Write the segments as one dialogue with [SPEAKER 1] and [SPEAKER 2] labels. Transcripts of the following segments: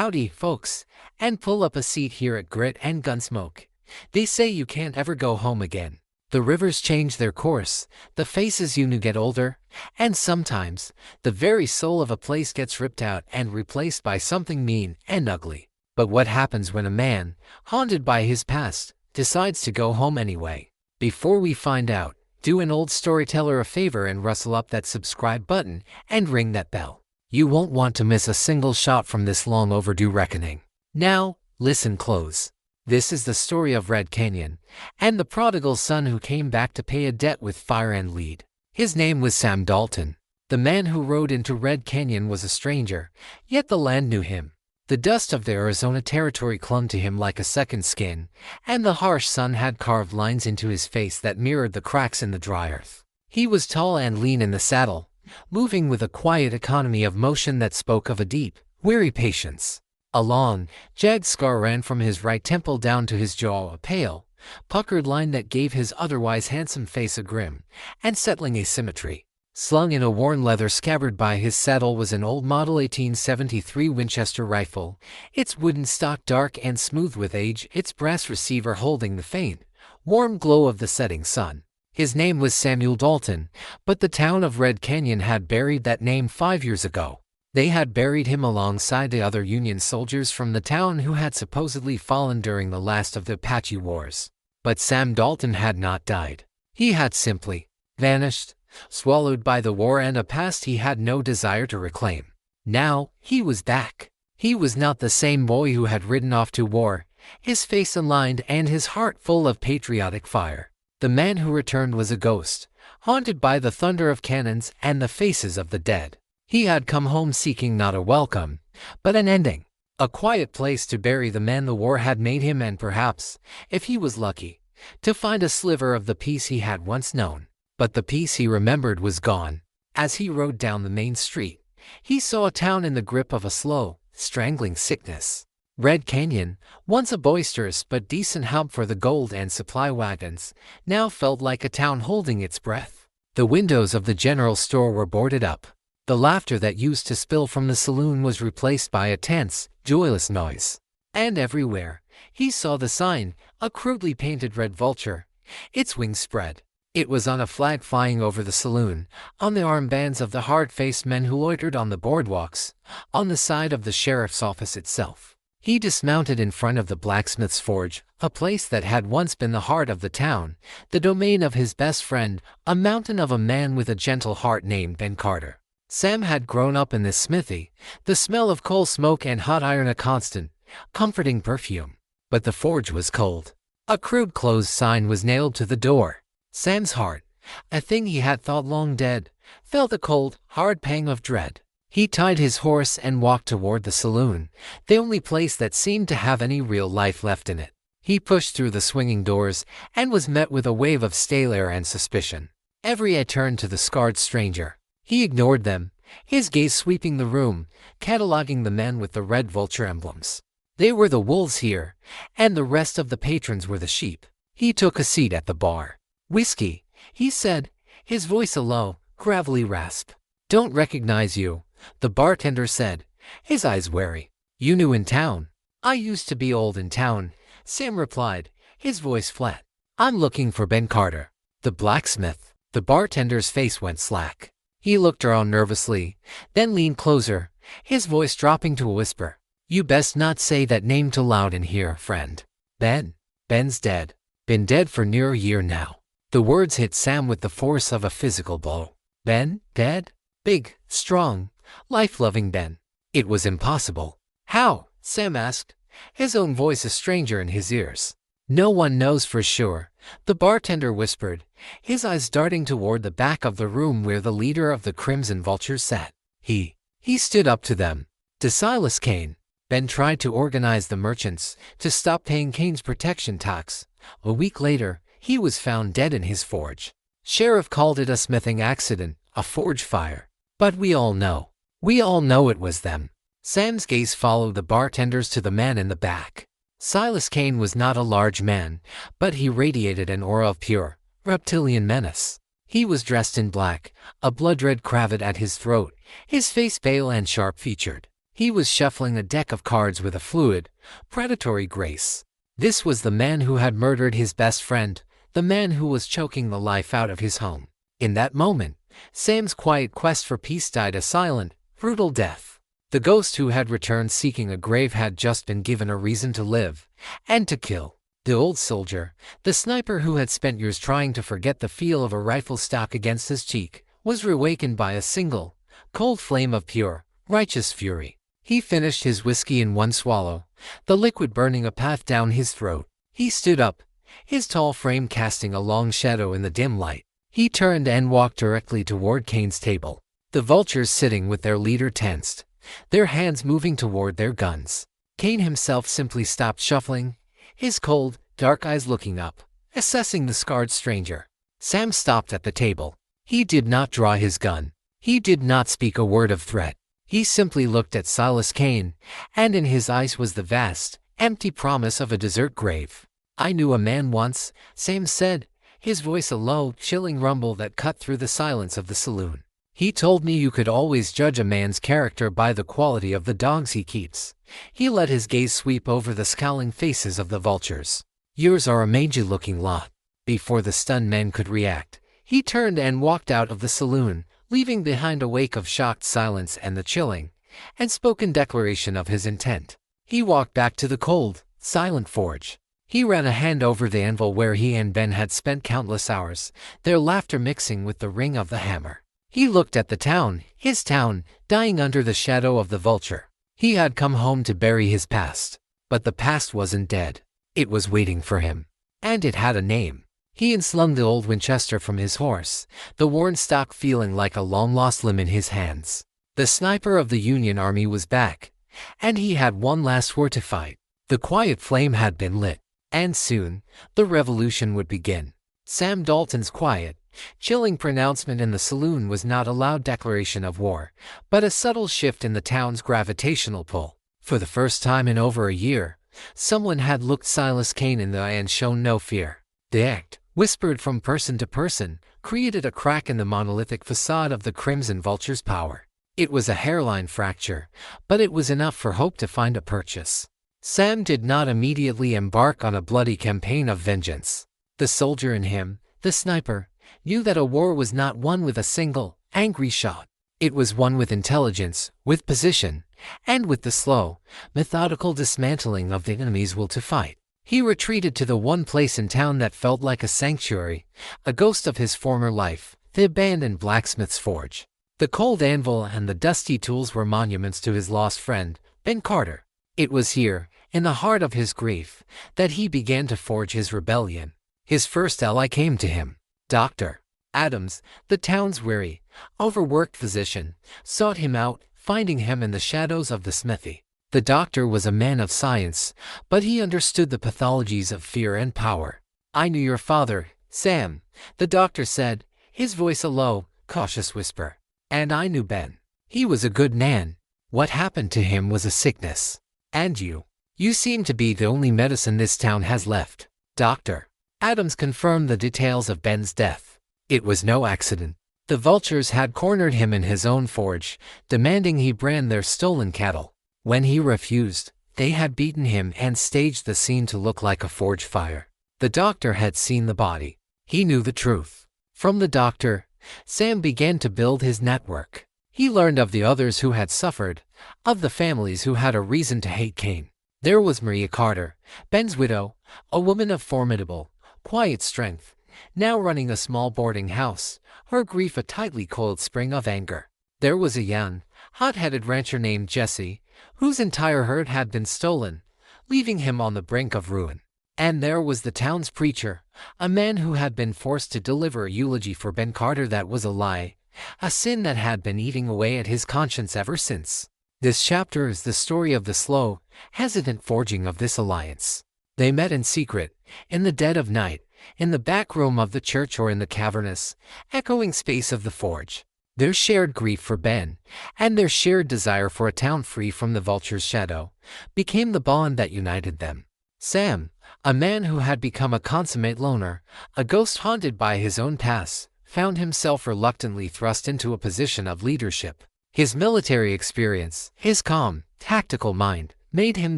[SPEAKER 1] Howdy, folks, and pull up a seat here at Grit and Gunsmoke. They say you can't ever go home again. The rivers change their course, the faces you knew get older, and sometimes, the very soul of a place gets ripped out and replaced by something mean and ugly. But what happens when a man, haunted by his past, decides to go home anyway? Before we find out, do an old storyteller a favor and rustle up that subscribe button and ring that bell. You won't want to miss a single shot from this long overdue reckoning. Now, listen close. This is the story of Red Canyon, and the prodigal son who came back to pay a debt with fire and lead. His name was Sam Dalton. The man who rode into Red Canyon was a stranger, yet the land knew him. The dust of the Arizona territory clung to him like a second skin, and the harsh sun had carved lines into his face that mirrored the cracks in the dry earth. He was tall and lean in the saddle, moving with a quiet economy of motion that spoke of a deep, weary patience. A long, jagged scar ran from his right temple down to his jaw, a pale, puckered line that gave his otherwise handsome face a grim, unsettling asymmetry. Slung in a worn leather scabbard by his saddle was an old Model 1873 Winchester rifle, its wooden stock dark and smooth with age, its brass receiver holding the faint, warm glow of the setting sun. His name was Samuel Dalton, but the town of Red Canyon had buried that name 5 years ago. They had buried him alongside the other Union soldiers from the town who had supposedly fallen during the last of the Apache Wars. But Sam Dalton had not died. He had simply vanished, swallowed by the war and a past he had no desire to reclaim. Now, he was back. He was not the same boy who had ridden off to war, his face aligned and his heart full of patriotic fire. The man who returned was a ghost, haunted by the thunder of cannons and the faces of the dead. He had come home seeking not a welcome, but an ending. A quiet place to bury the man the war had made him and perhaps, if he was lucky, to find a sliver of the peace he had once known. But the peace he remembered was gone. As he rode down the main street, he saw a town in the grip of a slow, strangling sickness. Red Canyon, once a boisterous but decent hub for the gold and supply wagons, now felt like a town holding its breath. The windows of the general store were boarded up. The laughter that used to spill from the saloon was replaced by a tense, joyless noise. And everywhere, he saw the sign, a crudely painted red vulture, its wings spread. It was on a flag flying over the saloon, on the armbands of the hard-faced men who loitered on the boardwalks, on the side of the sheriff's office itself. He dismounted in front of the blacksmith's forge, a place that had once been the heart of the town, the domain of his best friend, a mountain of a man with a gentle heart named Ben Carter. Sam had grown up in this smithy, the smell of coal smoke and hot iron a constant, comforting perfume. But the forge was cold. A crude closed sign was nailed to the door. Sam's heart, a thing he had thought long dead, felt a cold, hard pang of dread. He tied his horse and walked toward the saloon, the only place that seemed to have any real life left in it. He pushed through the swinging doors and was met with a wave of stale air and suspicion. Every eye turned to the scarred stranger. He ignored them, his gaze sweeping the room, cataloging the men with the red vulture emblems. They were the wolves here, and the rest of the patrons were the sheep. He took a seat at the bar. "Whiskey," he said, his voice a low, gravelly rasp. "Don't recognize you," the bartender said, his eyes wary. "You new in town?" "I used to be old in town," Sam replied, his voice flat. "I'm looking for Ben Carter." "The blacksmith." The bartender's face went slack. He looked around nervously, then leaned closer, his voice dropping to a whisper. "You best not say that name too loud in here, friend." Ben's dead. Been dead for near a year now." The words hit Sam with the force of a physical blow. Ben, dead? Big, strong, life-loving Ben. It was impossible. "How?" Sam asked, his own voice a stranger in his ears. "No one knows for sure," the bartender whispered, his eyes darting toward the back of the room where the leader of the Crimson Vultures sat. He stood up to them. To Silas Kane. Ben tried to organize the merchants to stop paying Kane's protection tax. A week later, he was found dead in his forge. Sheriff called it a smithing accident, a forge fire. But we all know it was them. Sam's gaze followed the bartenders to the man in the back. Silas Kane was not a large man, but he radiated an aura of pure, reptilian menace. He was dressed in black, a blood-red cravat at his throat, his face pale and sharp-featured. He was shuffling a deck of cards with a fluid, predatory grace. This was the man who had murdered his best friend, the man who was choking the life out of his home. In that moment, Sam's quiet quest for peace died a silent, brutal death. The ghost who had returned seeking a grave had just been given a reason to live and to kill. The old soldier, the sniper who had spent years trying to forget the feel of a rifle stock against his cheek, was reawakened by a single, cold flame of pure, righteous fury. He finished his whiskey in one swallow, the liquid burning a path down his throat. He stood up, his tall frame casting a long shadow in the dim light. He turned and walked directly toward Kane's table. The vultures sitting with their leader tensed, their hands moving toward their guns. Kane himself simply stopped shuffling, his cold, dark eyes looking up, assessing the scarred stranger. Sam stopped at the table. He did not draw his gun. He did not speak a word of threat. He simply looked at Silas Kane, and in his eyes was the vast, empty promise of a desert grave. "I knew a man once," Sam said, his voice a low, chilling rumble that cut through the silence of the saloon. "He told me you could always judge a man's character by the quality of the dogs he keeps." He let his gaze sweep over the scowling faces of the vultures. "Yours are a mangy-looking lot." Before the stunned men could react, he turned and walked out of the saloon, leaving behind a wake of shocked silence and the chilling, unspoken declaration of his intent. He walked back to the cold, silent forge. He ran a hand over the anvil where he and Ben had spent countless hours, their laughter mixing with the ring of the hammer. He looked at the town, his town, dying under the shadow of the vulture. He had come home to bury his past. But the past wasn't dead. It was waiting for him. And it had a name. He unslung the old Winchester from his horse, the worn stock feeling like a long-lost limb in his hands. The sniper of the Union Army was back, and he had one last war to fight. The quiet flame had been lit, and soon, the revolution would begin. Sam Dalton's quiet, chilling pronouncement in the saloon was not a loud declaration of war, but a subtle shift in the town's gravitational pull. For the first time in over a year, someone had looked Silas Kane in the eye and shown no fear. The act, whispered from person to person, created a crack in the monolithic facade of the Crimson Vulture's power. It was a hairline fracture, but it was enough for hope to find a purchase. Sam did not immediately embark on a bloody campaign of vengeance. The soldier in him, the sniper, knew that a war was not won with a single, angry shot. It was won with intelligence, with position, and with the slow, methodical dismantling of the enemy's will to fight. He retreated to the one place in town that felt like a sanctuary, a ghost of his former life, the abandoned blacksmith's forge. The cold anvil and the dusty tools were monuments to his lost friend, Ben Carter. It was here, in the heart of his grief, that he began to forge his rebellion. His first ally came to him. Dr. Adams, the town's weary, overworked physician, sought him out, finding him in the shadows of the smithy. The doctor was a man of science, but he understood the pathologies of fear and power. "I knew your father, Sam," the doctor said, his voice a low, cautious whisper. "And I knew Ben. He was a good man. What happened to him was a sickness. And you seem to be the only medicine this town has left." Dr. Adams confirmed the details of Ben's death. It was no accident. The vultures had cornered him in his own forge, demanding he brand their stolen cattle. When he refused, they had beaten him and staged the scene to look like a forge fire. The doctor had seen the body. He knew the truth. From the doctor, Sam began to build his network. He learned of the others who had suffered, of the families who had a reason to hate Kane. There was Maria Carter, Ben's widow, a woman of formidable, quiet strength, now running a small boarding house, her grief a tightly coiled spring of anger. There was a young, hot-headed rancher named Jesse, whose entire herd had been stolen, leaving him on the brink of ruin. And there was the town's preacher, a man who had been forced to deliver a eulogy for Ben Carter that was a lie, a sin that had been eating away at his conscience ever since. This chapter is the story of the slow, hesitant forging of this alliance. They met in secret, in the dead of night, in the back room of the church or in the cavernous, echoing space of the forge. Their shared grief for Ben, and their shared desire for a town free from the vulture's shadow, became the bond that united them. Sam, a man who had become a consummate loner, a ghost haunted by his own past, found himself reluctantly thrust into a position of leadership. His military experience, his calm, tactical mind, made him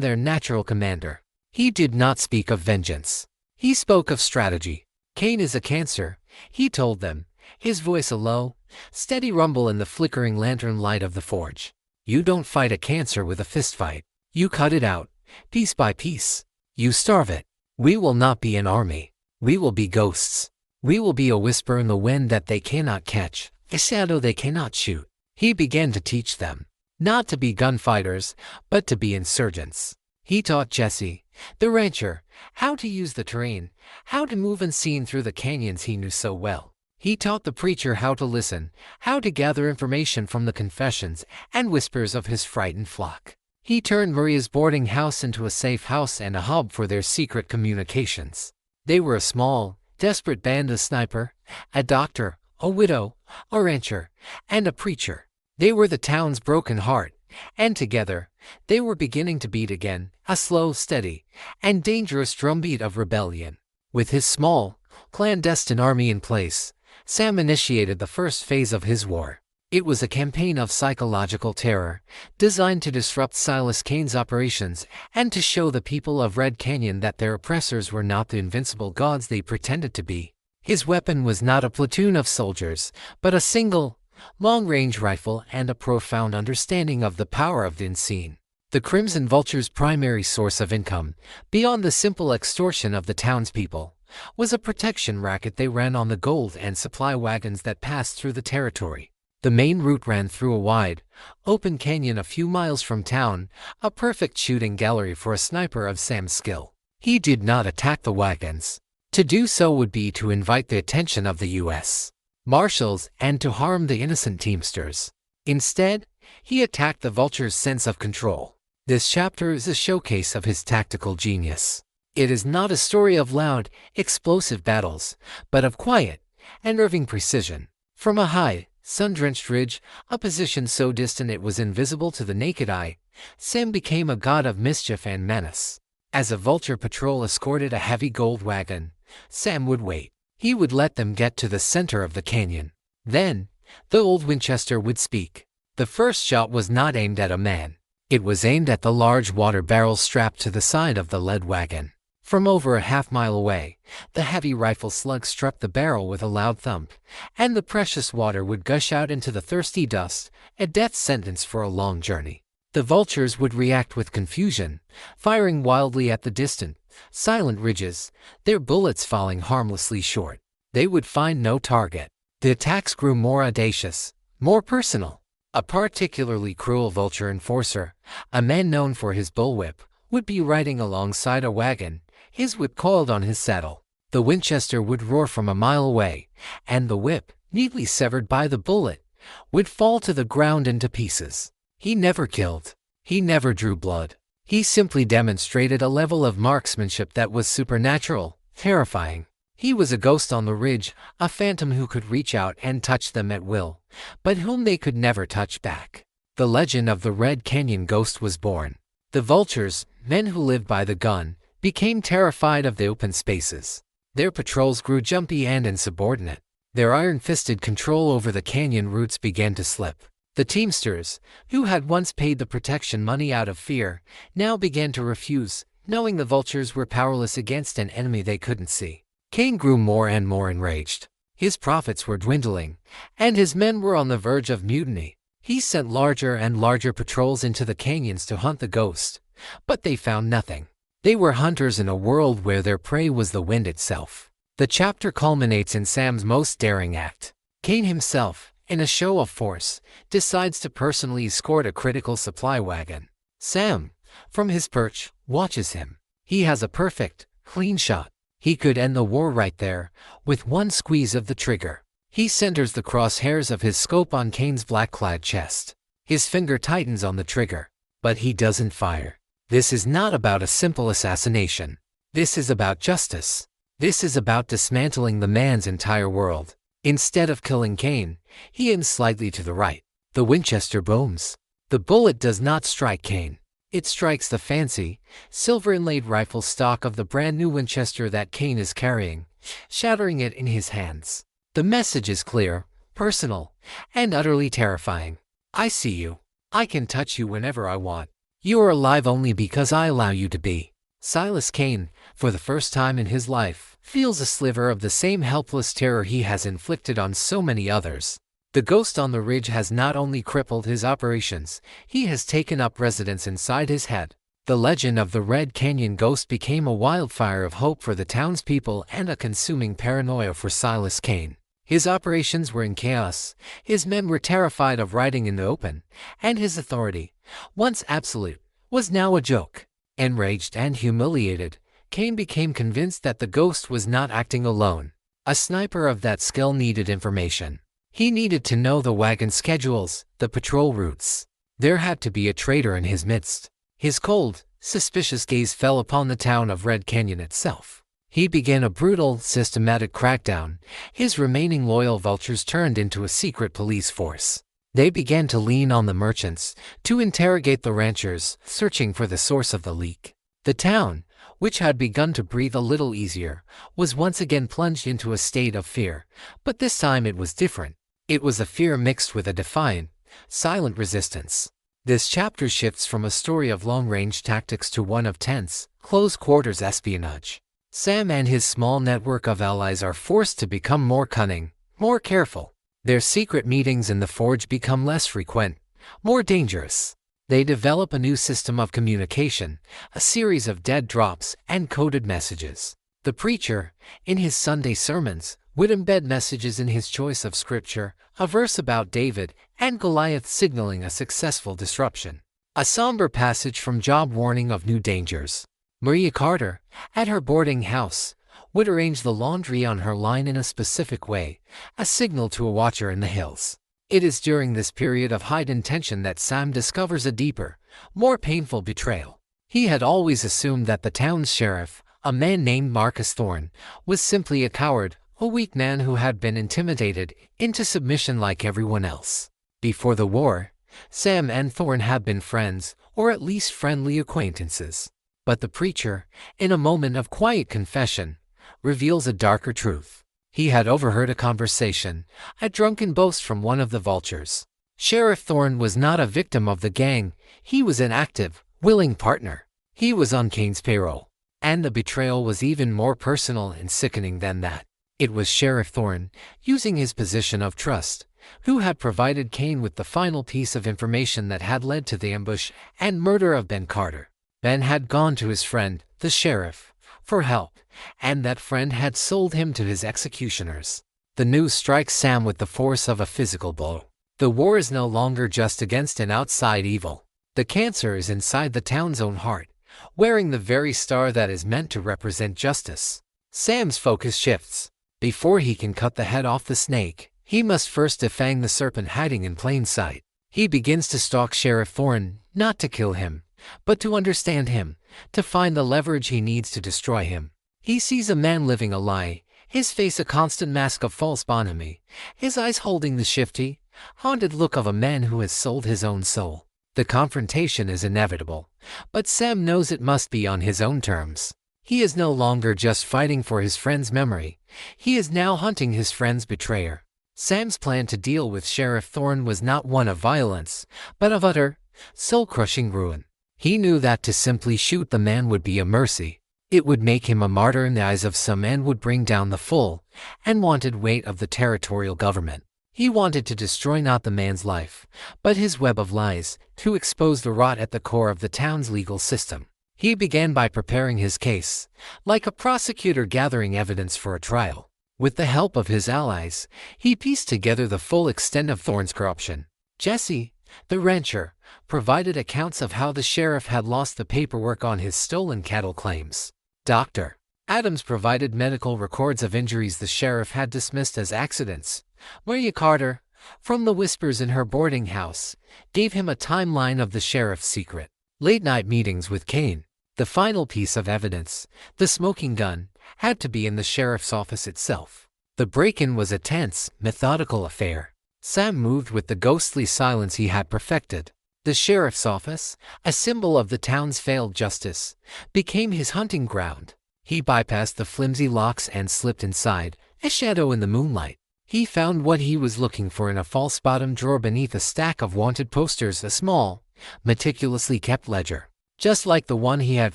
[SPEAKER 1] their natural commander. He did not speak of vengeance. He spoke of strategy. Cain is a cancer, he told them, his voice a low, steady rumble in the flickering lantern light of the forge. You don't fight a cancer with a fistfight. You cut it out, piece by piece. You starve it. We will not be an army. We will be ghosts. We will be a whisper in the wind that they cannot catch, a shadow they cannot shoot. He began to teach them, not to be gunfighters, but to be insurgents. He taught Jesse, the rancher, how to use the terrain, how to move unseen through the canyons he knew so well. He taught the preacher how to listen, how to gather information from the confessions and whispers of his frightened flock. He turned Maria's boarding house into a safe house and a hub for their secret communications. They were a small, desperate band: a sniper, a doctor, a widow, a rancher, and a preacher. They were the town's broken heart, and together, they were beginning to beat again, a slow, steady, and dangerous drumbeat of rebellion. With his small, clandestine army in place, Sam initiated the first phase of his war. It was a campaign of psychological terror, designed to disrupt Silas Cain's operations and to show the people of Red Canyon that their oppressors were not the invincible gods they pretended to be. His weapon was not a platoon of soldiers, but a single, long-range rifle and a profound understanding of the power of the unseen. The Crimson Vulture's primary source of income, beyond the simple extortion of the townspeople, was a protection racket they ran on the gold and supply wagons that passed through the territory. The main route ran through a wide, open canyon a few miles from town, a perfect shooting gallery for a sniper of Sam's skill. He did not attack the wagons. To do so would be to invite the attention of the U.S. Marshals and to harm the innocent teamsters. Instead, he attacked the Vulture's sense of control. This chapter is a showcase of his tactical genius. It is not a story of loud, explosive battles, but of quiet, unnerving precision. From a high, sun-drenched ridge, a position so distant it was invisible to the naked eye, Sam became a god of mischief and menace. As a Vulture patrol escorted a heavy gold wagon, Sam would wait. He would let them get to the center of the canyon. Then, the old Winchester would speak. The first shot was not aimed at a man. It was aimed at the large water barrel strapped to the side of the lead wagon. From over a half-mile away, the heavy rifle slug struck the barrel with a loud thump, and the precious water would gush out into the thirsty dust, a death sentence for a long journey. The Vultures would react with confusion, firing wildly at the distant, silent ridges, their bullets falling harmlessly short. They would find no target. The attacks grew more audacious, more personal. A particularly cruel Vulture enforcer, a man known for his bullwhip, would be riding alongside a wagon, his whip coiled on his saddle. The Winchester would roar from a mile away, and the whip, neatly severed by the bullet, would fall to the ground into pieces. He never killed. He never drew blood. He simply demonstrated a level of marksmanship that was supernatural, terrifying. He was a ghost on the ridge, a phantom who could reach out and touch them at will, but whom they could never touch back. The legend of the Red Canyon Ghost was born. The Vultures, men who lived by the gun, became terrified of the open spaces. Their patrols grew jumpy and insubordinate. Their iron-fisted control over the canyon routes began to slip. The teamsters, who had once paid the protection money out of fear, now began to refuse, knowing the Vultures were powerless against an enemy they couldn't see. Cain grew more and more enraged. His profits were dwindling, and his men were on the verge of mutiny. He sent larger and larger patrols into the canyons to hunt the ghost, but they found nothing. They were hunters in a world where their prey was the wind itself. The chapter culminates in Sam's most daring act. Cain himself, in a show of force, decides to personally escort a critical supply wagon. Sam, from his perch, watches him. He has a perfect, clean shot. He could end the war right there, with one squeeze of the trigger. He centers the crosshairs of his scope on Cain's black-clad chest. His finger tightens on the trigger, but he doesn't fire. This is not about a simple assassination. This is about justice. This is about dismantling the man's entire world. Instead of killing Cain, he aims slightly to the right. The Winchester booms. The bullet does not strike Cain. It strikes the fancy, silver-inlaid rifle stock of the brand-new Winchester that Cain is carrying, shattering it in his hands. The message is clear, personal, and utterly terrifying. I see you. I can touch you whenever I want. You are alive only because I allow you to be. Silas Kane, for the first time in his life, feels a sliver of the same helpless terror he has inflicted on so many others. The ghost on the ridge has not only crippled his operations, he has taken up residence inside his head. The legend of the Red Canyon Ghost became a wildfire of hope for the townspeople and a consuming paranoia for Silas Kane. His operations were in chaos, his men were terrified of riding in the open, and his authority, once absolute, was now a joke. Enraged and humiliated, Kane became convinced that the ghost was not acting alone. A sniper of that skill needed information. He needed to know the wagon schedules, the patrol routes. There had to be a traitor in his midst. His cold, suspicious gaze fell upon the town of Red Canyon itself. He began a brutal, systematic crackdown. His remaining loyal vultures turned into a secret police force. They began to lean on the merchants, to interrogate the ranchers, searching for the source of the leak. The town, which had begun to breathe a little easier, was once again plunged into a state of fear, but this time it was different. It was a fear mixed with a defiant, silent resistance. This chapter shifts from a story of long-range tactics to one of tense, close-quarters espionage. Sam and his small network of allies are forced to become more cunning, more careful. Their secret meetings in the forge become less frequent, more dangerous. They develop a new system of communication, a series of dead drops and coded messages. The preacher, in his Sunday sermons, would embed messages in his choice of scripture, a verse about David and Goliath signaling a successful disruption, a somber passage from Job warning of new dangers. Maria Carter, at her boarding house, would arrange the laundry on her line in a specific way, a signal to a watcher in the hills. It is during this period of heightened tension that Sam discovers a deeper, more painful betrayal. He had always assumed that the town's sheriff, a man named Marcus Thorne, was simply a coward, a weak man who had been intimidated into submission like everyone else. Before the war, Sam and Thorne had been friends, or at least friendly acquaintances. But the preacher, in a moment of quiet confession, reveals a darker truth. He had overheard a conversation, a drunken boast from one of the vultures. Sheriff Thorne was not a victim of the gang, he was an active, willing partner. He was on Kane's payroll. And the betrayal was even more personal and sickening than that. It was Sheriff Thorne, using his position of trust, who had provided Kane with the final piece of information that had led to the ambush and murder of Ben Carter. Ben had gone to his friend, the sheriff, for help, and that friend had sold him to his executioners. The news strikes Sam with the force of a physical blow. The war is no longer just against an outside evil. The cancer is inside the town's own heart, wearing the very star that is meant to represent justice. Sam's focus shifts. Before he can cut the head off the snake, he must first defang the serpent hiding in plain sight. He begins to stalk Sheriff Thorne, not to kill him, but to understand him, to find the leverage he needs to destroy him. He sees a man living a lie, his face a constant mask of false bonhomie, his eyes holding the shifty, haunted look of a man who has sold his own soul. The confrontation is inevitable, but Sam knows it must be on his own terms. He is no longer just fighting for his friend's memory, he is now hunting his friend's betrayer. Sam's plan to deal with Sheriff Thorne was not one of violence, but of utter, soul-crushing ruin. He knew that to simply shoot the man would be a mercy. It would make him a martyr in the eyes of some and would bring down the full and wanted weight of the territorial government. He wanted to destroy not the man's life, but his web of lies, to expose the rot at the core of the town's legal system. He began by preparing his case, like a prosecutor gathering evidence for a trial. With the help of his allies, he pieced together the full extent of Thorne's corruption. Jesse, the rancher, provided accounts of how the sheriff had lost the paperwork on his stolen cattle claims. Dr. Adams provided medical records of injuries the sheriff had dismissed as accidents. Maria Carter, from the whispers in her boarding house, gave him a timeline of the sheriff's secret. Late-night meetings with Kane. The final piece of evidence, the smoking gun, had to be in the sheriff's office itself. The break-in was a tense, methodical affair. Sam moved with the ghostly silence he had perfected. The sheriff's office, a symbol of the town's failed justice, became his hunting ground. He bypassed the flimsy locks and slipped inside, a shadow in the moonlight. He found what he was looking for in a false bottom drawer beneath a stack of wanted posters, a small, meticulously kept ledger. Just like the one he had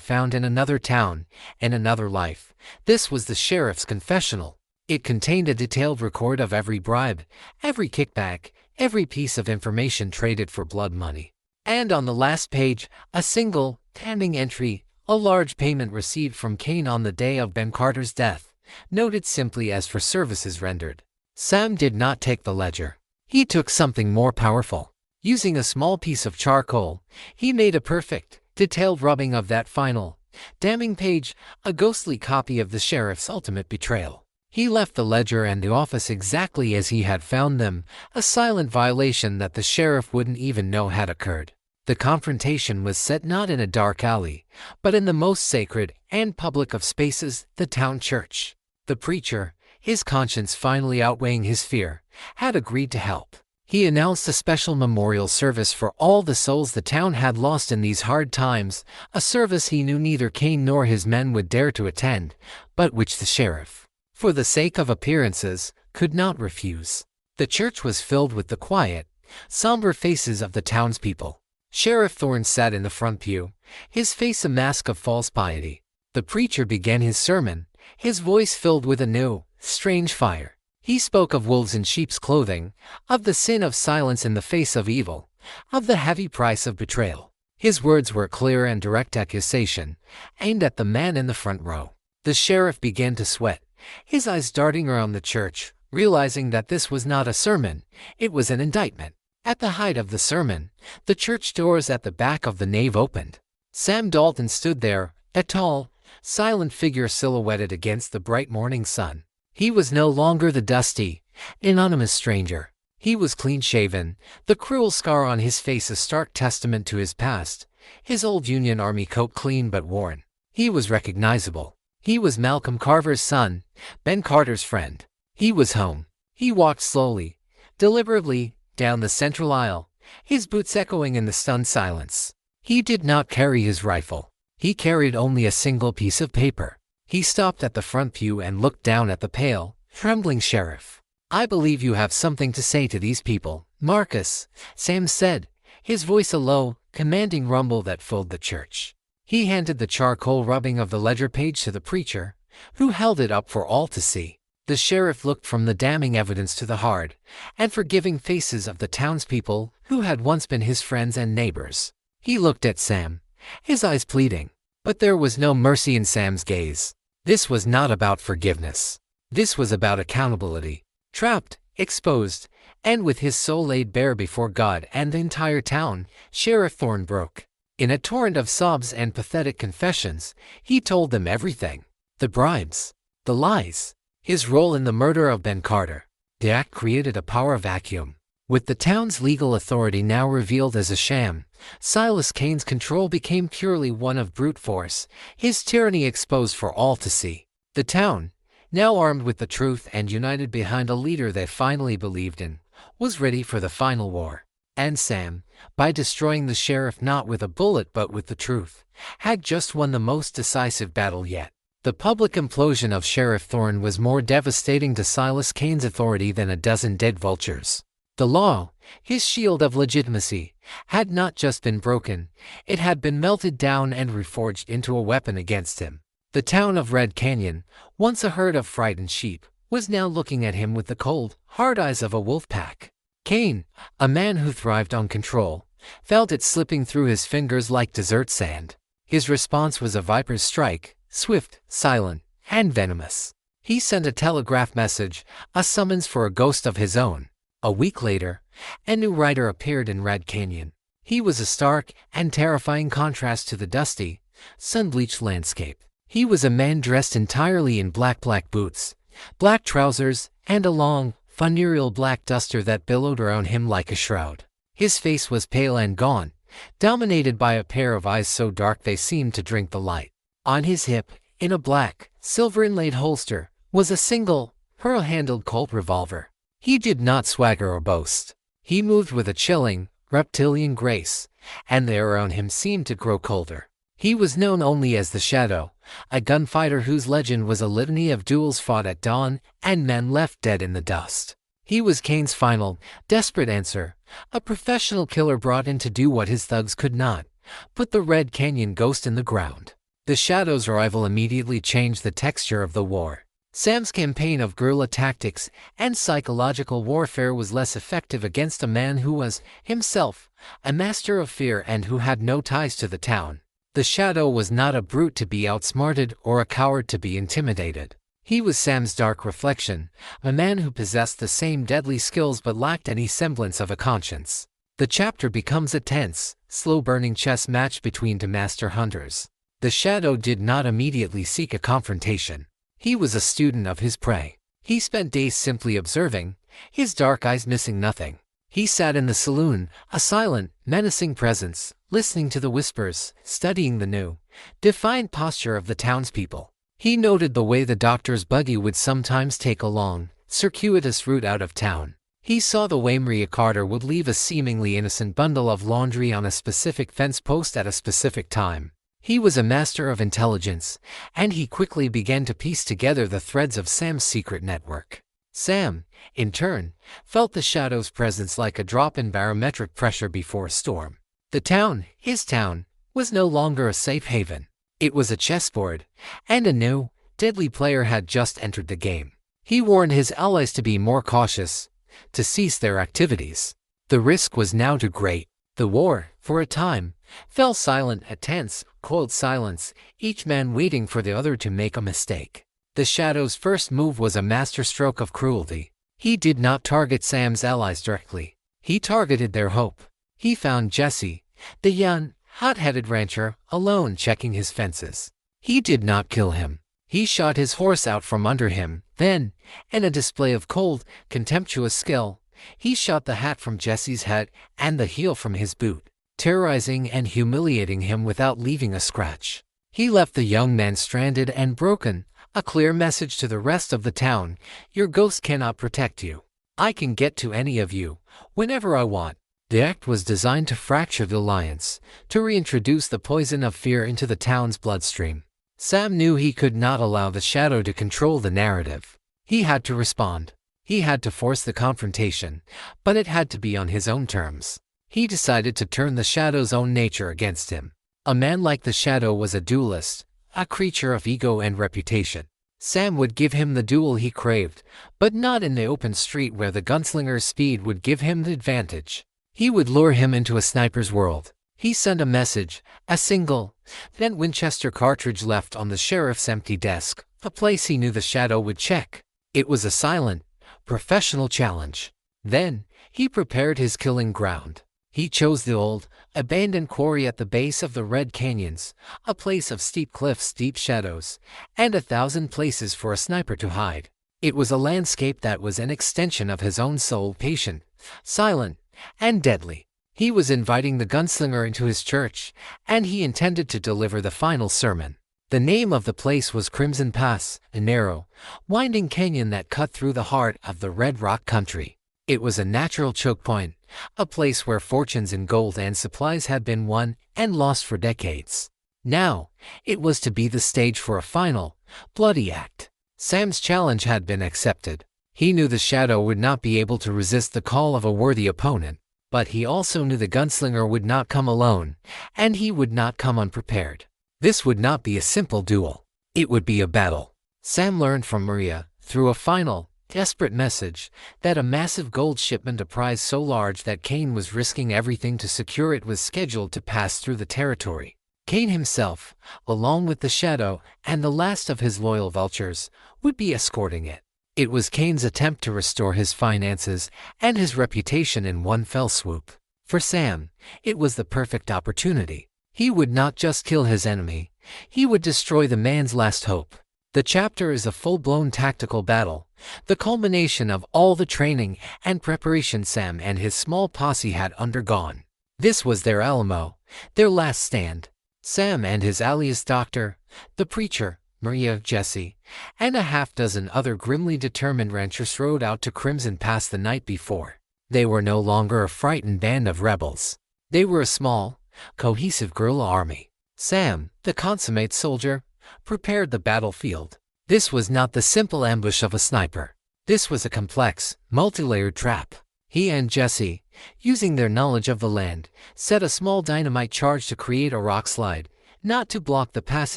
[SPEAKER 1] found in another town, in another life, this was the sheriff's confessional. It contained a detailed record of every bribe, every kickback, every piece of information traded for blood money. And on the last page, a single, standing entry, a large payment received from Kane on the day of Ben Carter's death, noted simply as for services rendered. Sam did not take the ledger. He took something more powerful. Using a small piece of charcoal, he made a perfect, detailed rubbing of that final, damning page, a ghostly copy of the sheriff's ultimate betrayal. He left the ledger and the office exactly as he had found them, a silent violation that the sheriff wouldn't even know had occurred. The confrontation was set not in a dark alley, but in the most sacred and public of spaces, the town church. The preacher, his conscience finally outweighing his fear, had agreed to help. He announced a special memorial service for all the souls the town had lost in these hard times, a service he knew neither Kane nor his men would dare to attend, but which the sheriff, for the sake of appearances, could not refuse. The church was filled with the quiet, somber faces of the townspeople. Sheriff Thorne sat in the front pew, his face a mask of false piety. The preacher began his sermon, his voice filled with a new, strange fire. He spoke of wolves in sheep's clothing, of the sin of silence in the face of evil, of the heavy price of betrayal. His words were clear and direct accusation, aimed at the man in the front row. The sheriff began to sweat, his eyes darting around the church, realizing that this was not a sermon, it was an indictment. At the height of the sermon, the church doors at the back of the nave opened. Sam Dalton stood there, a tall, silent figure silhouetted against the bright morning sun. He was no longer the dusty, anonymous stranger. He was clean-shaven, the cruel scar on his face a stark testament to his past, his old Union Army coat clean but worn. He was recognizable. He was Malcolm Carver's son, Ben Carter's friend. He was home. He walked slowly, deliberately, down the central aisle, his boots echoing in the stunned silence. He did not carry his rifle. He carried only a single piece of paper. He stopped at the front pew and looked down at the pale, trembling sheriff. "I believe you have something to say to these people, Marcus," Sam said, his voice a low, commanding rumble that filled the church. He handed the charcoal rubbing of the ledger page to the preacher, who held it up for all to see. The sheriff looked from the damning evidence to the hard and forgiving faces of the townspeople who had once been his friends and neighbors. He looked at Sam, his eyes pleading, but there was no mercy in Sam's gaze. This was not about forgiveness. This was about accountability. Trapped, exposed, and with his soul laid bare before God and the entire town, Sheriff Thorne broke. In a torrent of sobs and pathetic confessions, he told them everything. The bribes, the lies, his role in the murder of Ben Carter. The act created a power vacuum. With the town's legal authority now revealed as a sham, Silas Kane's control became purely one of brute force, his tyranny exposed for all to see. The town, now armed with the truth and united behind a leader they finally believed in, was ready for the final war. And Sam, by destroying the sheriff not with a bullet but with the truth, had just won the most decisive battle yet. The public implosion of Sheriff Thorne was more devastating to Silas Kane's authority than a dozen dead vultures. The law, his shield of legitimacy, had not just been broken, it had been melted down and reforged into a weapon against him. The town of Red Canyon, once a herd of frightened sheep, was now looking at him with the cold, hard eyes of a wolf pack. Kane, a man who thrived on control, felt it slipping through his fingers like desert sand. His response was a viper's strike, swift, silent, and venomous. He sent a telegraph message, a summons for a ghost of his own. A week later, a new rider appeared in Red Canyon. He was a stark and terrifying contrast to the dusty, sun-bleached landscape. He was a man dressed entirely in black boots, black trousers, and a long, funereal black duster that billowed around him like a shroud. His face was pale and gaunt, dominated by a pair of eyes so dark they seemed to drink the light. On his hip, in a black, silver-inlaid holster, was a single, pearl-handled Colt revolver. He did not swagger or boast. He moved with a chilling, reptilian grace, and the air around him seemed to grow colder. He was known only as the Shadow, a gunfighter whose legend was a litany of duels fought at dawn and men left dead in the dust. He was Kane's final, desperate answer, a professional killer brought in to do what his thugs could not: put the Red Canyon ghost in the ground. The Shadow's arrival immediately changed the texture of the war. Sam's campaign of guerrilla tactics and psychological warfare was less effective against a man who was, himself, a master of fear and who had no ties to the town. The Shadow was not a brute to be outsmarted or a coward to be intimidated. He was Sam's dark reflection, a man who possessed the same deadly skills but lacked any semblance of a conscience. The chapter becomes a tense, slow-burning chess match between two master hunters. The Shadow did not immediately seek a confrontation. He was a student of his prey. He spent days simply observing, his dark eyes missing nothing. He sat in the saloon, a silent, menacing presence, listening to the whispers, studying the new, defiant posture of the townspeople. He noted the way the doctor's buggy would sometimes take a long, circuitous route out of town. He saw the way Maria Carter would leave a seemingly innocent bundle of laundry on a specific fence post at a specific time. He was a master of intelligence, and he quickly began to piece together the threads of Sam's secret network. Sam, in turn, felt the Shadow's presence like a drop in barometric pressure before a storm. The town, his town, was no longer a safe haven. It was a chessboard, and a new, deadly player had just entered the game. He warned his allies to be more cautious, to cease their activities. The risk was now too great. The war, for a time, fell silent, a tense, cold silence, each man waiting for the other to make a mistake. The Shadow's first move was a masterstroke of cruelty. He did not target Sam's allies directly. He targeted their hope. He found Jesse, the young, hot-headed rancher, alone checking his fences. He did not kill him. He shot his horse out from under him. Then, in a display of cold, contemptuous skill, he shot the hat from Jesse's head and the heel from his boot, terrorizing and humiliating him without leaving a scratch. He left the young man stranded and broken, a clear message to the rest of the town: your ghost cannot protect you. I can get to any of you, whenever I want. The act was designed to fracture the alliance, to reintroduce the poison of fear into the town's bloodstream. Sam knew he could not allow the Shadow to control the narrative. He had to respond. He had to force the confrontation, but it had to be on his own terms. He decided to turn the Shadow's own nature against him. A man like the Shadow was a duelist, a creature of ego and reputation. Sam would give him the duel he craved, but not in the open street where the gunslinger's speed would give him the advantage. He would lure him into a sniper's world. He sent a message, a single, then Winchester cartridge left on the sheriff's empty desk, a place he knew the Shadow would check. It was a silent, professional challenge. Then, he prepared his killing ground. He chose the old, abandoned quarry at the base of the Red Canyons, a place of steep cliffs, deep shadows, and 1,000 places for a sniper to hide. It was a landscape that was an extension of his own soul, patient, silent, and deadly. He was inviting the gunslinger into his church, and he intended to deliver the final sermon. The name of the place was Crimson Pass, a narrow, winding canyon that cut through the heart of the Red Rock country. It was a natural choke point, a place where fortunes in gold and supplies had been won and lost for decades. Now, it was to be the stage for a final, bloody act. Sam's challenge had been accepted. He knew the Shadow would not be able to resist the call of a worthy opponent, but he also knew the gunslinger would not come alone, and he would not come unprepared. This would not be a simple duel. It would be a battle. Sam learned from Maria, through a final, desperate message, that a massive gold shipment, a prize so large that Kane was risking everything to secure it, was scheduled to pass through the territory. Kane himself, along with the Shadow and the last of his loyal vultures, would be escorting it. It was Kane's attempt to restore his finances and his reputation in one fell swoop. For Sam, it was the perfect opportunity. He would not just kill his enemy, he would destroy the man's last hope. The chapter is a full-blown tactical battle, the culmination of all the training and preparation Sam and his small posse had undergone. This was their Alamo, their last stand. Sam and his alias Doctor, the preacher, Maria, Jesse, and a half-dozen other grimly determined ranchers rode out to Crimson Pass the night before. They were no longer a frightened band of rebels. They were a small, cohesive guerrilla army. Sam, the consummate soldier, prepared the battlefield. This was not the simple ambush of a sniper. This was a complex, multi-layered trap. He and Jesse, using their knowledge of the land, set a small dynamite charge to create a rock slide, not to block the pass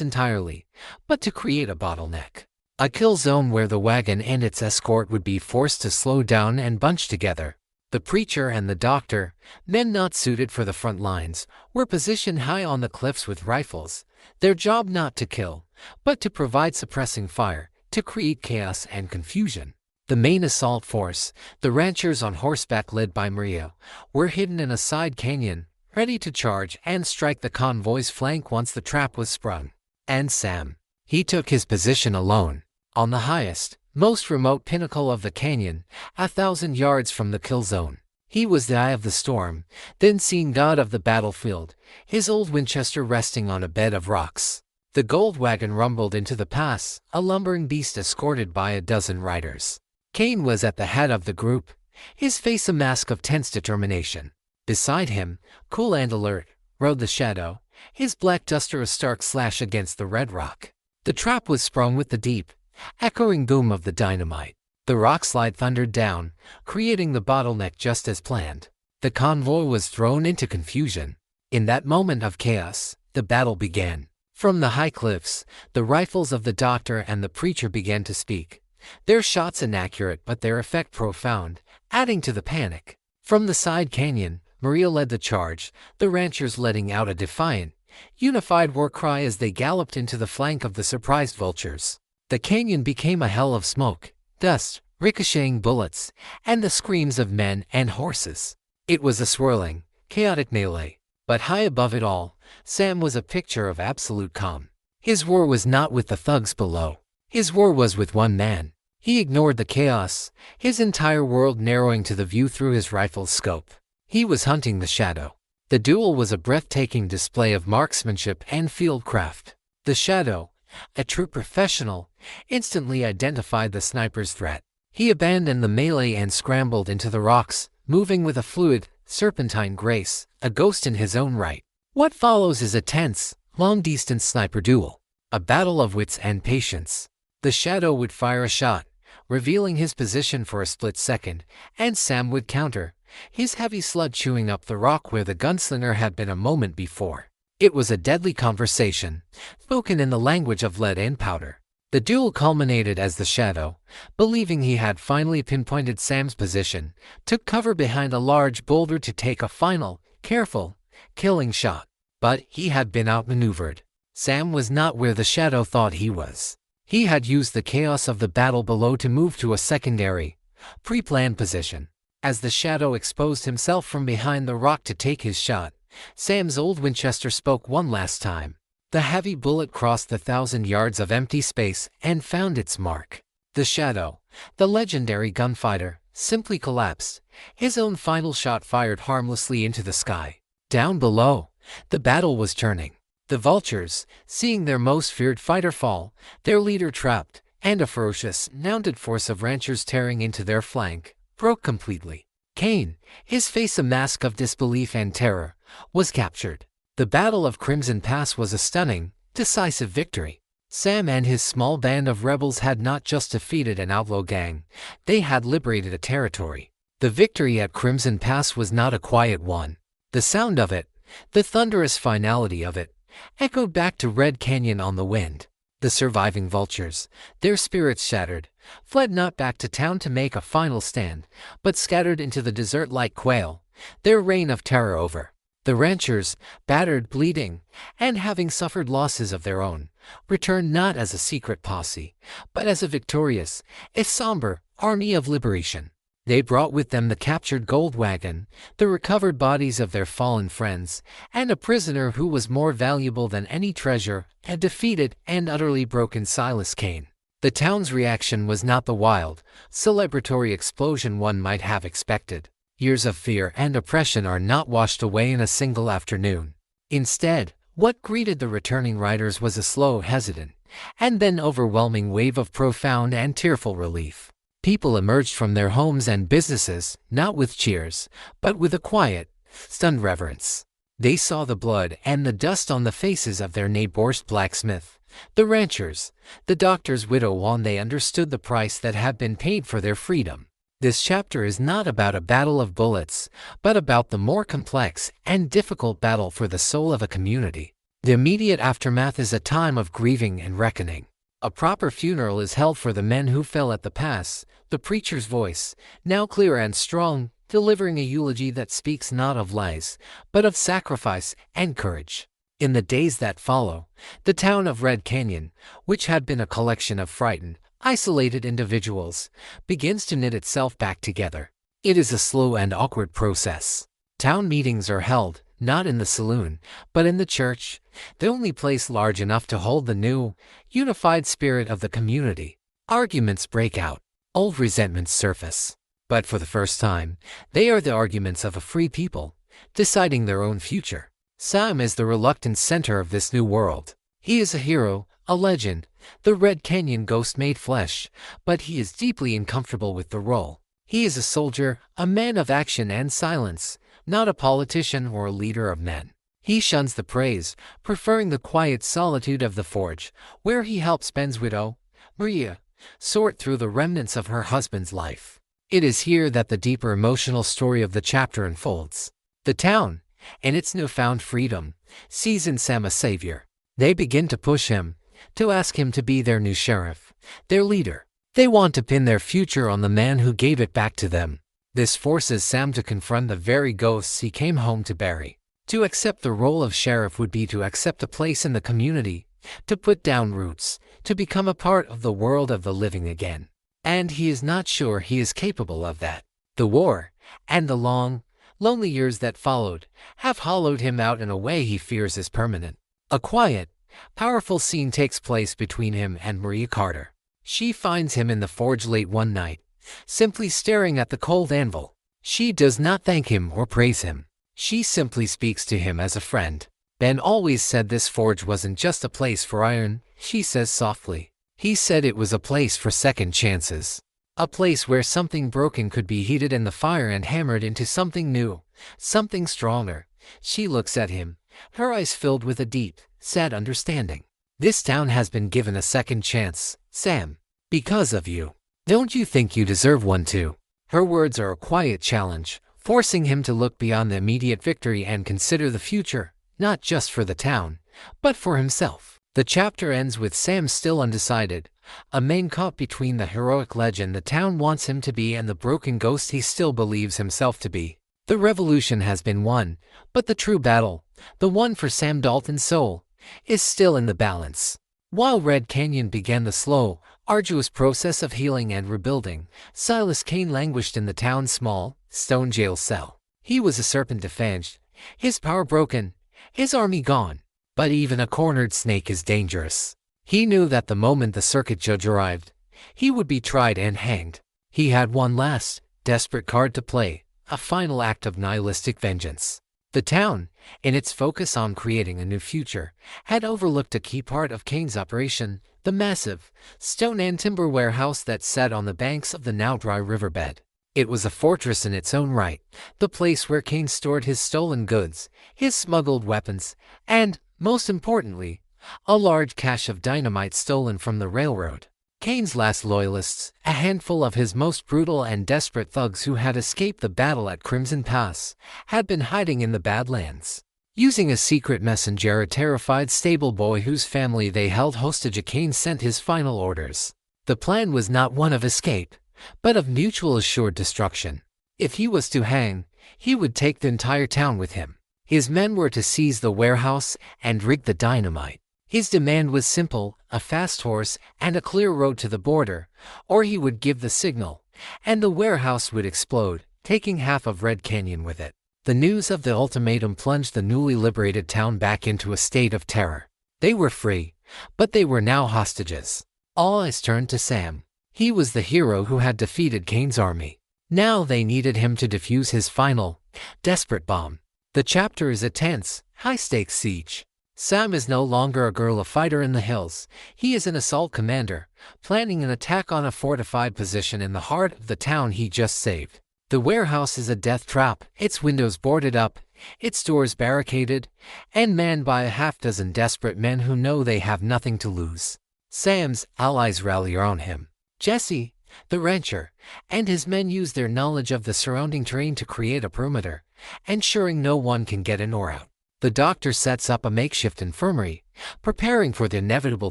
[SPEAKER 1] entirely, but to create a bottleneck. A kill zone where the wagon and its escort would be forced to slow down and bunch together. The preacher and the doctor, men not suited for the front lines, were positioned high on the cliffs with rifles, their job not to kill, but to provide suppressing fire, to create chaos and confusion. The main assault force, the ranchers on horseback led by Maria, were hidden in a side canyon, ready to charge and strike the convoy's flank once the trap was sprung. And Sam. He took his position alone, on the highest, most remote pinnacle of the canyon, 1,000 yards from the kill zone. He was the eye of the storm, then seen god of the battlefield, his old Winchester resting on a bed of rocks. The gold wagon rumbled into the pass, a lumbering beast escorted by a dozen riders. Cain was at the head of the group, his face a mask of tense determination. Beside him, cool and alert, rode the Shadow, his black duster a stark slash against the red rock. The trap was sprung with the deep, echoing boom of the dynamite. The rock slide thundered down, creating the bottleneck just as planned. The convoy was thrown into confusion. In that moment of chaos, the battle began. From the high cliffs, the rifles of the doctor and the preacher began to speak. Their shots inaccurate but their effect profound, adding to the panic. From the side canyon, Maria led the charge, the ranchers letting out a defiant, unified war cry as they galloped into the flank of the surprised vultures. The canyon became a hell of smoke, dust, ricocheting bullets, and the screams of men and horses. It was a swirling, chaotic melee. But high above it all, Sam was a picture of absolute calm. His war was not with the thugs below. His war was with one man. He ignored the chaos, his entire world narrowing to the view through his rifle's scope. He was hunting the Shadow. The duel was a breathtaking display of marksmanship and fieldcraft. The Shadow, a true professional, instantly identified the sniper's threat. He abandoned the melee and scrambled into the rocks, moving with a fluid, serpentine grace, a ghost in his own right. What follows is a tense, long-distance sniper duel, a battle of wits and patience. The Shadow would fire a shot, revealing his position for a split second, and Sam would counter, his heavy slug chewing up the rock where the gunslinger had been a moment before. It was a deadly conversation, spoken in the language of lead and powder. The duel culminated as the Shadow, believing he had finally pinpointed Sam's position, took cover behind a large boulder to take a final, careful, killing shot. But he had been outmaneuvered. Sam was not where the Shadow thought he was. He had used the chaos of the battle below to move to a secondary, pre-planned position. As the Shadow exposed himself from behind the rock to take his shot, Sam's old Winchester spoke one last time. The heavy bullet crossed the 1,000 yards of empty space and found its mark. The Shadow, the legendary gunfighter, simply collapsed, his own final shot fired harmlessly into the sky. Down below, the battle was turning. The vultures, seeing their most feared fighter fall, their leader trapped, and a ferocious, mounted force of ranchers tearing into their flank, broke completely. Cain, his face a mask of disbelief and terror, was captured. The Battle of Crimson Pass was a stunning, decisive victory. Sam and his small band of rebels had not just defeated an outlaw gang, they had liberated a territory. The victory at Crimson Pass was not a quiet one. The sound of it, the thunderous finality of it, echoed back to Red Canyon on the wind. The surviving vultures, their spirits shattered, fled not back to town to make a final stand, but scattered into the desert like quail, their reign of terror over. The ranchers, battered, bleeding, and having suffered losses of their own, returned not as a secret posse, but as a victorious, if somber, army of liberation. They brought with them the captured gold wagon, the recovered bodies of their fallen friends, and a prisoner who was more valuable than any treasure, a defeated and utterly broken Silas Cain. The town's reaction was not the wild, celebratory explosion one might have expected. Years of fear and oppression are not washed away in a single afternoon. Instead, what greeted the returning riders was a slow, hesitant, and then overwhelming wave of profound and tearful relief. People emerged from their homes and businesses, not with cheers, but with a quiet, stunned reverence. They saw the blood and the dust on the faces of their neighbor's blacksmith, the ranchers, the doctor's widow, when they understood the price that had been paid for their freedom. This chapter is not about a battle of bullets, but about the more complex and difficult battle for the soul of a community. The immediate aftermath is a time of grieving and reckoning. A proper funeral is held for the men who fell at the pass, the preacher's voice, now clear and strong, delivering a eulogy that speaks not of lies, but of sacrifice and courage. In the days that follow, the town of Red Canyon, which had been a collection of frightened, isolated individuals, begins to knit itself back together. It is a slow and awkward process. Town meetings are held, not in the saloon, but in the church, the only place large enough to hold the new, unified spirit of the community. Arguments break out. Old resentments surface. But for the first time, they are the arguments of a free people, deciding their own future. Sam is the reluctant center of this new world. He is a hero, a legend, the Red Canyon ghost made flesh, but he is deeply uncomfortable with the role. He is a soldier, a man of action and silence, not a politician or a leader of men. He shuns the praise, preferring the quiet solitude of the forge, where he helps Ben's widow, Maria, sort through the remnants of her husband's life. It is here that the deeper emotional story of the chapter unfolds. The town, in its newfound freedom, sees in Sam a savior. They begin to push him, to ask him to be their new sheriff, their leader. They want to pin their future on the man who gave it back to them. This forces Sam to confront the very ghosts he came home to bury. To accept the role of sheriff would be to accept a place in the community, to put down roots, to become a part of the world of the living again. And he is not sure he is capable of that. The war, and the long, lonely years that followed, have hollowed him out in a way he fears is permanent. A quiet, powerful scene takes place between him and Maria Carter. She finds him in the forge late one night, simply staring at the cold anvil. She does not thank him or praise him. She simply speaks to him as a friend. Ben always said this forge wasn't just a place for iron, she says softly. He said it was a place for second chances. A place where something broken could be heated in the fire and hammered into something new, something stronger. She looks at him, her eyes filled with a deep, sad understanding. This town has been given a second chance, Sam. Because of you. Don't you think you deserve one too? Her words are a quiet challenge, forcing him to look beyond the immediate victory and consider the future, not just for the town, but for himself. The chapter ends with Sam still undecided, a man caught between the heroic legend the town wants him to be and the broken ghost he still believes himself to be. The revolution has been won, but the true battle, the one for Sam Dalton's soul, is still in the balance. While Red Canyon began the slow, arduous process of healing and rebuilding, Silas Kane languished in the town's small, stone jail cell. He was a serpent defanged, his power broken, his army gone. But even a cornered snake is dangerous. He knew that the moment the circuit judge arrived, he would be tried and hanged. He had one last, desperate card to play, a final act of nihilistic vengeance. The town, in its focus on creating a new future, had overlooked a key part of Kane's operation, the massive, stone and timber warehouse that sat on the banks of the now dry riverbed. It was a fortress in its own right, the place where Kane stored his stolen goods, his smuggled weapons, and, most importantly, a large cache of dynamite stolen from the railroad. Kane's last loyalists, a handful of his most brutal and desperate thugs who had escaped the battle at Crimson Pass, had been hiding in the Badlands. Using a secret messenger, a terrified stable boy whose family they held hostage, Kane sent his final orders. The plan was not one of escape, but of mutual assured destruction. If he was to hang, he would take the entire town with him. His men were to seize the warehouse and rig the dynamite. His demand was simple, a fast horse and a clear road to the border, or he would give the signal, and the warehouse would explode, taking half of Red Canyon with it. The news of the ultimatum plunged the newly liberated town back into a state of terror. They were free, but they were now hostages. All eyes turned to Sam. He was the hero who had defeated Kane's army. Now they needed him to defuse his final, desperate bomb. The chapter is a tense, high-stakes siege. Sam is no longer a guerrilla fighter in the hills. He is an assault commander, planning an attack on a fortified position in the heart of the town he just saved. The warehouse is a death trap, its windows boarded up, its doors barricaded, and manned by a half-dozen desperate men who know they have nothing to lose. Sam's allies rally around him. Jesse, the rancher, and his men use their knowledge of the surrounding terrain to create a perimeter, ensuring no one can get in or out. The doctor sets up a makeshift infirmary, preparing for the inevitable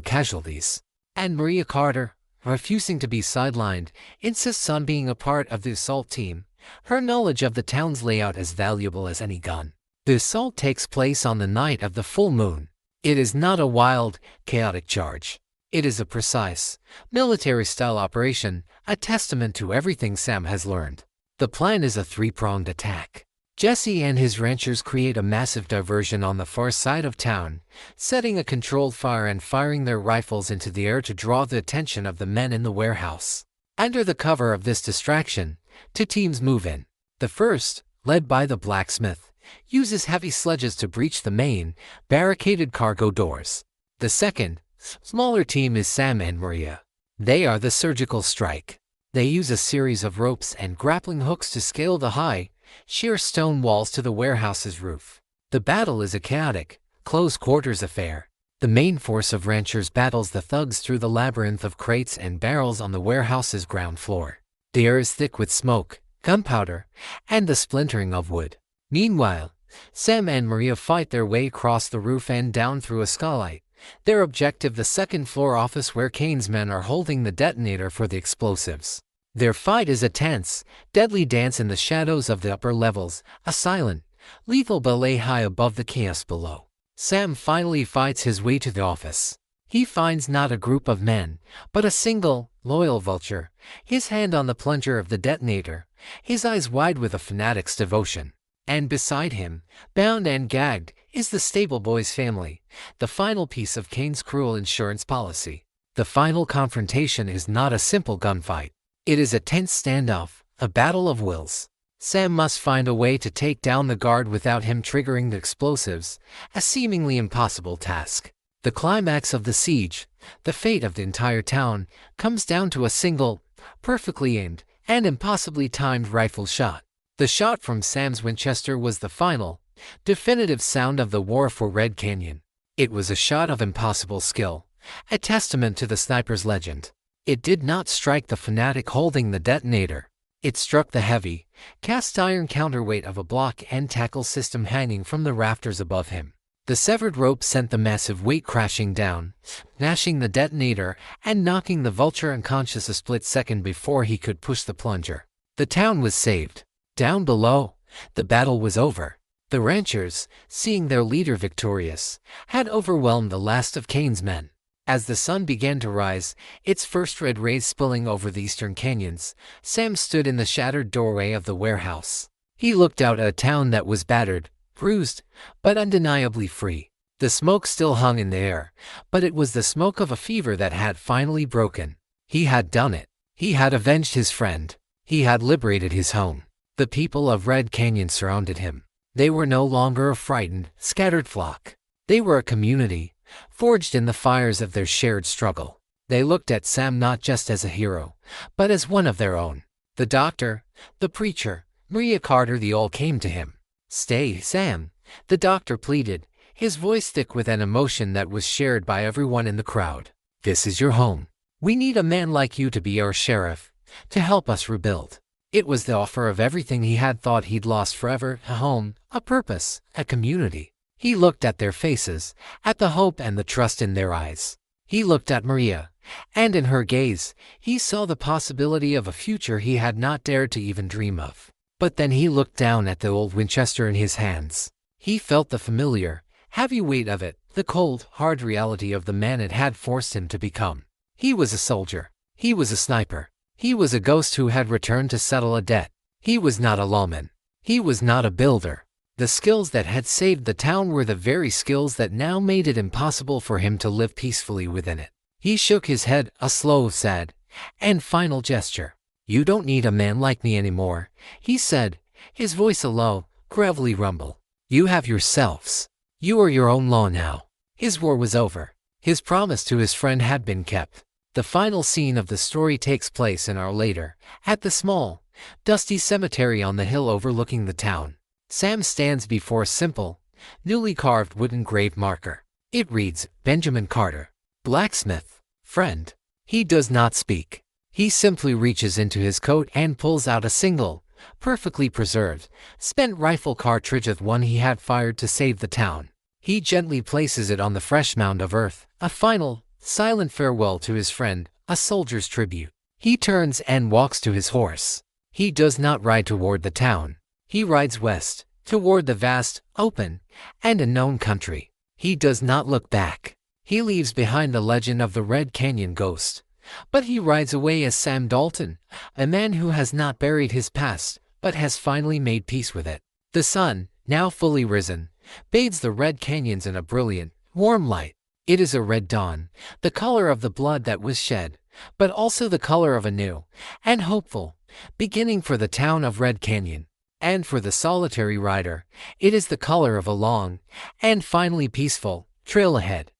[SPEAKER 1] casualties. And Maria Carter, refusing to be sidelined, insists on being a part of the assault team, her knowledge of the town's layout as valuable as any gun. The assault takes place on the night of the full moon. It is not a wild, chaotic charge. It is a precise, military-style operation, a testament to everything Sam has learned. The plan is a three-pronged attack. Jesse and his ranchers create a massive diversion on the far side of town, setting a controlled fire and firing their rifles into the air to draw the attention of the men in the warehouse. Under the cover of this distraction, two teams move in. The first, led by the blacksmith, uses heavy sledges to breach the main, barricaded cargo doors. The second, smaller team is Sam and Maria. They are the surgical strike. They use a series of ropes and grappling hooks to scale the high, sheer stone walls to the warehouse's roof. The battle is a chaotic, close-quarters affair. The main force of ranchers battles the thugs through the labyrinth of crates and barrels on the warehouse's ground floor. The air is thick with smoke, gunpowder, and the splintering of wood. Meanwhile, Sam and Maria fight their way across the roof and down through a skylight. Their objective, the second-floor office where Kane's men are holding the detonator for the explosives. Their fight is a tense, deadly dance in the shadows of the upper levels, a silent, lethal ballet high above the chaos below. Sam finally fights his way to the office. He finds not a group of men, but a single, loyal vulture, his hand on the plunger of the detonator, his eyes wide with a fanatic's devotion. And beside him, bound and gagged, is the stable boy's family, the final piece of Kane's cruel insurance policy. The final confrontation is not a simple gunfight. It is a tense standoff, a battle of wills. Sam must find a way to take down the guard without him triggering the explosives, a seemingly impossible task. The climax of the siege, the fate of the entire town, comes down to a single, perfectly aimed, and impossibly timed rifle shot. The shot from Sam's Winchester was the final, definitive sound of the war for Red Canyon. It was a shot of impossible skill, a testament to the sniper's legend. It did not strike the fanatic holding the detonator. It struck the heavy, cast-iron counterweight of a block and tackle system hanging from the rafters above him. The severed rope sent the massive weight crashing down, smashing the detonator and knocking the vulture unconscious a split second before he could push the plunger. The town was saved. Down below, the battle was over. The ranchers, seeing their leader victorious, had overwhelmed the last of Kane's men. As the sun began to rise, its first red rays spilling over the eastern canyons, Sam stood in the shattered doorway of the warehouse. He looked out at a town that was battered, bruised, but undeniably free. The smoke still hung in the air, but it was the smoke of a fever that had finally broken. He had done it. He had avenged his friend. He had liberated his home. The people of Red Canyon surrounded him. They were no longer a frightened, scattered flock. They were a community, forged in the fires of their shared struggle. They looked at Sam not just as a hero, but as one of their own. The doctor, the preacher, Maria Carter, they all came to him. "Stay, Sam," the doctor pleaded, his voice thick with an emotion that was shared by everyone in the crowd. "This is your home. We need a man like you to be our sheriff, to help us rebuild." It was the offer of everything he had thought he'd lost forever: a home, a purpose, a community. He looked at their faces, at the hope and the trust in their eyes. He looked at Maria, and in her gaze, he saw the possibility of a future he had not dared to even dream of. But then he looked down at the old Winchester in his hands. He felt the familiar, heavy weight of it, the cold, hard reality of the man it had forced him to become. He was a soldier. He was a sniper. He was a ghost who had returned to settle a debt. He was not a lawman. He was not a builder. The skills that had saved the town were the very skills that now made it impossible for him to live peacefully within it. He shook his head, a slow, sad, and final gesture. "You don't need a man like me anymore," he said, his voice a low, gravelly rumble. "You have yourselves. You are your own law now." His war was over. His promise to his friend had been kept. The final scene of the story takes place an hour later, at the small, dusty cemetery on the hill overlooking the town. Sam stands before a simple, newly carved wooden grave marker. It reads, Benjamin Carter, blacksmith, friend. He does not speak. He simply reaches into his coat and pulls out a single, perfectly preserved, spent rifle cartridge of one he had fired to save the town. He gently places it on the fresh mound of earth, a final, silent farewell to his friend, a soldier's tribute. He turns and walks to his horse. He does not ride toward the town. He rides west, toward the vast, open, and unknown country. He does not look back. He leaves behind the legend of the Red Canyon ghost. But he rides away as Sam Dalton, a man who has not buried his past, but has finally made peace with it. The sun, now fully risen, bathes the Red Canyons in a brilliant, warm light. It is a red dawn, the color of the blood that was shed, but also the color of a new, and hopeful, beginning for the town of Red Canyon. And for the solitary rider, it is the color of a long, and finally peaceful, trail ahead.